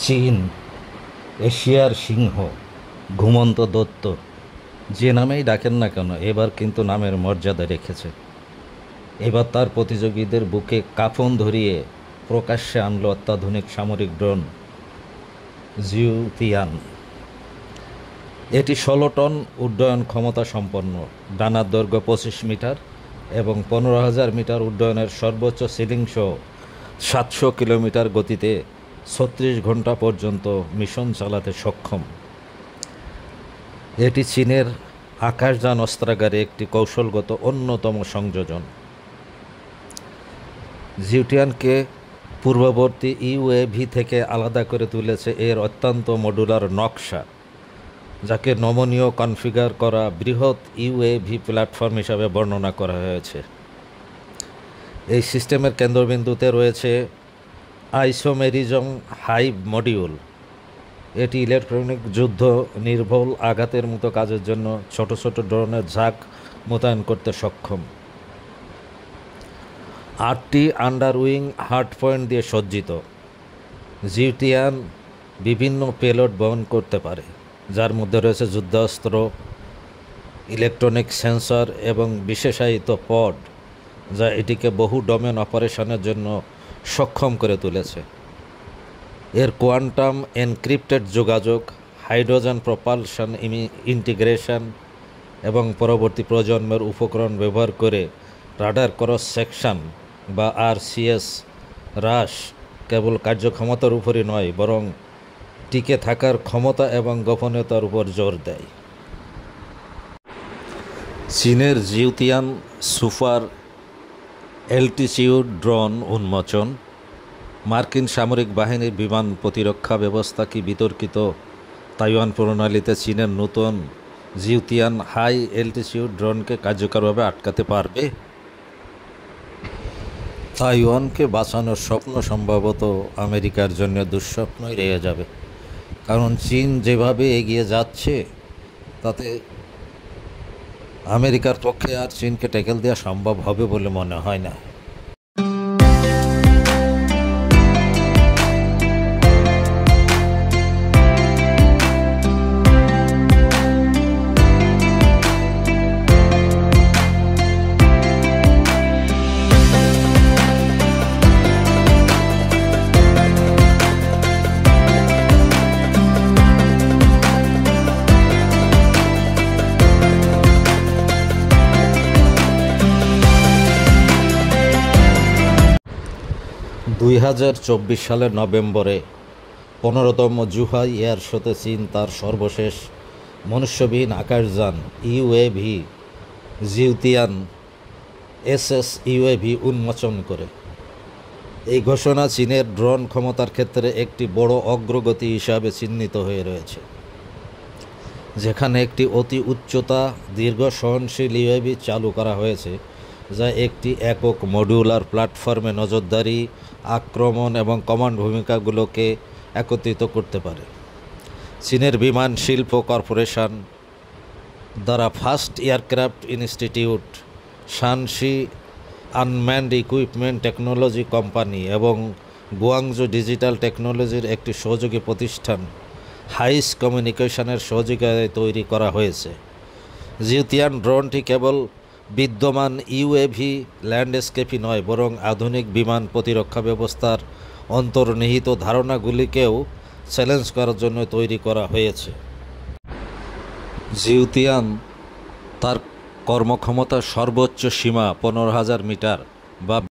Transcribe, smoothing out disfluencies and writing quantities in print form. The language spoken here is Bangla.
চীন, এশিয়ার সিংহ, ঘুমন্ত দৈত্য, যে নামেই ডাকেন না কেন এবার কিন্তু নামের মর্যাদা রেখেছে। এবার তার প্রতিযোগীদের বুকে কাফন ধরিয়ে প্রকাশ্যে আনলো অত্যাধুনিক সামরিক ড্রোন জিউতিয়ান। এটি ১৬ টন উড্ডয়ন ক্ষমতা সম্পন্ন, ডানার দৈর্ঘ্য ২৫ মিটার এবং ১৫,০০০ মিটার উড্ডয়নের সর্বোচ্চ সিলিং সহ ৭০০ কিলোমিটার গতিতে ৩৬ ঘন্টা পর্যন্ত মিশন চালাতে সক্ষম। এটি চীনের আকাশযান অস্ত্রাগারে একটি কৌশলগত অন্যতম সংযোজন। জিউটিয়ানকে পূর্ববর্তী ইউএভি থেকে আলাদা করে তুলেছে এর অত্যন্ত মডুলার নকশা, যাকে নমনীয় কনফিগার করা বৃহৎ ইউএভি প্ল্যাটফর্ম হিসাবে বর্ণনা করা হয়েছে। এই সিস্টেমের কেন্দ্রবিন্দুতে রয়েছে আইসোমেরিজম হাইভ মডিউল। এটি ইলেকট্রনিক যুদ্ধ নির্ভুল আঘাতের মতো কাজের জন্য ছোট ছোট ড্রোনের ঝাঁক মোতায়েন করতে সক্ষম। ৮টি আন্ডার উইং হার্ড পয়েন্ট দিয়ে সজ্জিত, জিউটিয়ান বিভিন্ন পেলোড বহন করতে পারে, যার মধ্যে রয়েছে যুদ্ধাস্ত্র, ইলেকট্রনিক সেন্সর এবং বিশেষায়িত পড, যা এটিকে বহু ডোমেন অপারেশনের জন্য সক্ষম করে তুলেছে। এর কোয়ান্টাম এনক্রিপ্টেড যোগাযোগ, হাইড্রোজেন প্রপালশন ইন্টিগ্রেশন এবং পরবর্তী প্রজন্মের উপকরণ ব্যবহার করে রাডার ক্রস সেকশন বা আরসিএস হ্রাস কেবল কার্যক্ষমতার উপরই নয়, বরং টিকে থাকার ক্ষমতা এবং গোপনীয়তার উপর জোর দেয়। চীনের জিউতিয়ান সুপার অ্যালটিটিউড ড্রোন উন্মোচন। মার্কিন সামরিক বাহিনীর বিমান প্রতিরক্ষা ব্যবস্থা কি বিতর্কিত তাইওয়ান প্রণালীতে চীনের নতুন জিউতিয়ান হাই অ্যালটিটিউড ড্রোনকে কার্যকরভাবে আটকাতে পারবে? তাইওয়ানকে বাঁচানোর স্বপ্ন সম্ভবত আমেরিকার জন্য দুঃস্বপ্নই রয়ে যাবে, কারণ চীন যেভাবে এগিয়ে যাচ্ছে তাতে আমেরিকার পক্ষে আর চীনকে ট্যাকেল দেওয়া সম্ভব হবে বলে মনে হয় না। ২০২৪ সালের নভেম্বরে ১৫তম জুহাই এয়ার শোতে চীন তার সর্বশেষ মনুষ্যবিহীন আকাশযান ইউএভি জিউতিয়ান এসএস ইউএভি উন্মোচন করে। এই ঘোষণা চীনের ড্রোন ক্ষমতার ক্ষেত্রে একটি বড় অগ্রগতি হিসাবে চিহ্নিত হয়ে রয়েছে, যেখানে একটি অতি উচ্চতা দীর্ঘ সহনশীল ইউএভি চালু করা হয়েছে, যা একটি একক মডিউলার প্ল্যাটফর্মে নজরদারি, আক্রমণ এবং কমান্ড ভূমিকাগুলোকে একত্রিত করতে পারে। চীনের বিমান শিল্প কর্পোরেশন দ্বারা first aircraft institute, Shanxi unmanned equipment technology company এবং গুয়াংজু ডিজিটাল টেকনোলজির একটি সহযোগী প্রতিষ্ঠান হাইস কমিউনিকেশনের সহযোগিতায় তৈরি করা হয়েছে। জিউতিয়ান ড্রোনটি কেবল বিদ্যমান ইউএভি ল্যান্ডস্কেপই নয়, বরং আধুনিক বিমান প্রতিরক্ষা ব্যবস্থার অন্তর্নিহিত ধারণাগুলিকেও চ্যালেঞ্জ করার জন্য তৈরি করা হয়েছে। জিউতিয়ান তার কর্মক্ষমতার সর্বোচ্চ সীমা ১৫,০০০ মিটার বা